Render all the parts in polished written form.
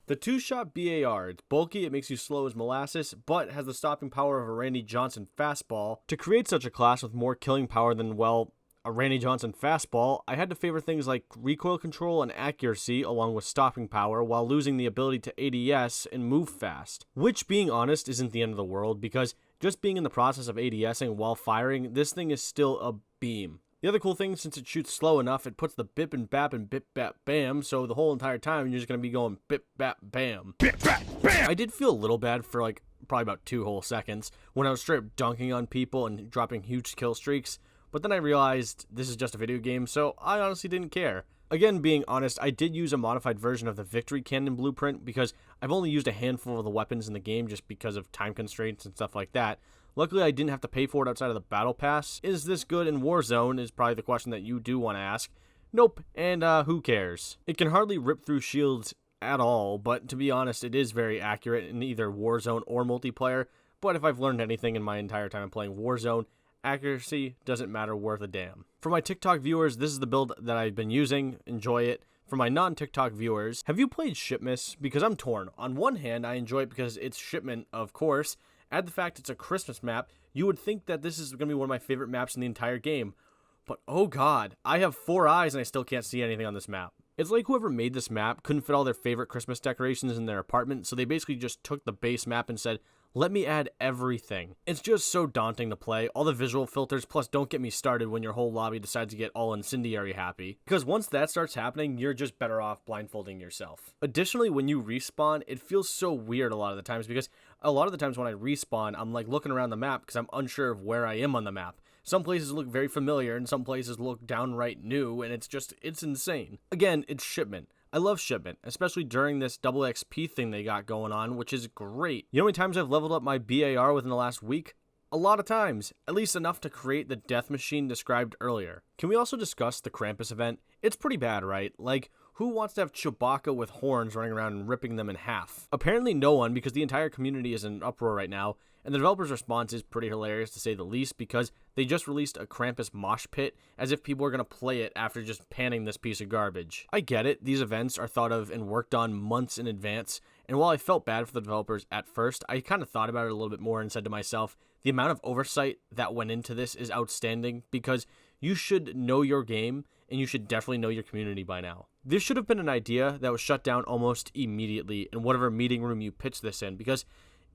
The two-shot BAR, it's bulky, it makes you slow as molasses, but has the stopping power of a Randy Johnson fastball. To create such a class with more killing power than, well, a Randy Johnson fastball, I had to favor things like recoil control and accuracy along with stopping power while losing the ability to ADS and move fast. Which, being honest, isn't the end of the world because just being in the process of ADSing while firing, this thing is still a beam. The other cool thing, since it shoots slow enough, it puts the bip and bap and bip bap bam, so the whole entire time you're just going to be going bip bap bam. Bip bap bam! I did feel a little bad for like probably about 2 whole seconds when I was straight up dunking on people and dropping huge kill streaks, but then I realized this is just a video game, so I honestly didn't care. Again, being honest, I did use a modified version of the Victory Cannon blueprint because I've only used a handful of the weapons in the game just because of time constraints and stuff like that. Luckily, I didn't have to pay for it outside of the Battle Pass. Is this good in Warzone is probably the question that you do want to ask. Nope, and who cares? It can hardly rip through shields at all, but to be honest, it is very accurate in either Warzone or multiplayer. But if I've learned anything in my entire time playing Warzone, accuracy doesn't matter worth a damn. For my TikTok viewers, this is the build that I've been using. Enjoy it. For my non-TikTok viewers, have you played Shipmas? Because I'm torn. On one hand, I enjoy it because it's Shipment, of course. Add the fact it's a Christmas map, you would think that this is going to be one of my favorite maps in the entire game. But oh god, I have 4 eyes and I still can't see anything on this map. It's like whoever made this map couldn't fit all their favorite Christmas decorations in their apartment, so they basically just took the base map and said, let me add everything. It's just so daunting to play, all the visual filters, plus don't get me started when your whole lobby decides to get all incendiary happy. Because once that starts happening, you're just better off blindfolding yourself. Additionally, when you respawn, it feels so weird a lot of the times because a lot of the times when I respawn, I'm like looking around the map because I'm unsure of where I am on the map. Some places look very familiar and some places look downright new, and it's insane. Again, it's Shipment. I love Shipment, especially during this double XP thing they got going on, which is great. You know how many times I've leveled up my BAR within the last week? A lot of times, at least enough to create the death machine described earlier. Can we also discuss the Krampus event? It's pretty bad, right? Like, who wants to have Chewbacca with horns running around and ripping them in half? Apparently no one, because the entire community is in an uproar right now, and the developer's response is pretty hilarious to say the least because they just released a Krampus mosh pit as if people are going to play it after just panning this piece of garbage. I get it, these events are thought of and worked on months in advance, and while I felt bad for the developers at first, I kind of thought about it a little bit more and said to myself, the amount of oversight that went into this is outstanding because you should know your game and you should definitely know your community by now. This should have been an idea that was shut down almost immediately in whatever meeting room you pitched this in because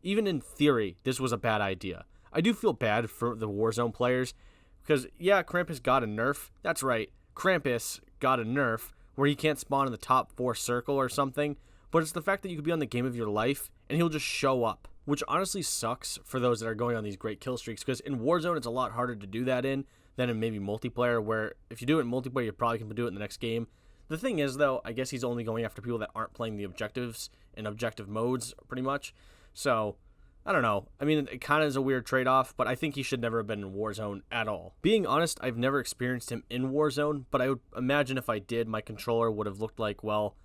even in theory, this was a bad idea. I do feel bad for the Warzone players because, yeah, Krampus got a nerf. That's right, Krampus got a nerf where he can't spawn in the top 4 circle or something, but it's the fact that you could be on the game of your life and he'll just show up, which honestly sucks for those that are going on these great kill streaks because in Warzone, it's a lot harder to do that in than in maybe multiplayer, where if you do it in multiplayer, you probably can do it in the next game. The thing is, though, I guess he's only going after people that aren't playing the objectives and objective modes, pretty much. So, I don't know. I mean, it kind of is a weird trade-off, but I think he should never have been in Warzone at all. Being honest, I've never experienced him in Warzone, but I would imagine if I did, my controller would have looked like, well,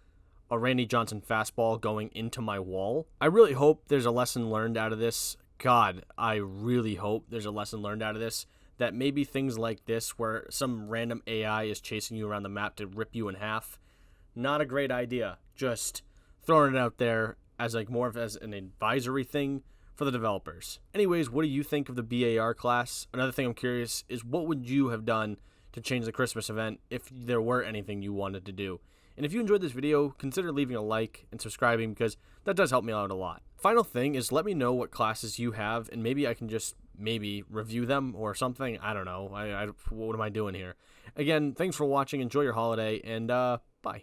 a Randy Johnson fastball going into my wall. I really hope there's a lesson learned out of this. God, I really hope there's a lesson learned out of this. That maybe things like this, where some random AI is chasing you around the map to rip you in half, not a great idea. Just throwing it out there as like more of as an advisory thing for the developers. Anyways, what do you think of the BAR class? Another thing I'm curious is what would you have done to change the Christmas event if there were anything you wanted to do? And if you enjoyed this video, consider leaving a like and subscribing because that does help me out a lot. Final thing is let me know what classes you have and maybe I can just review them or something. I don't know. What am I doing here? Again, thanks for watching. Enjoy your holiday and bye.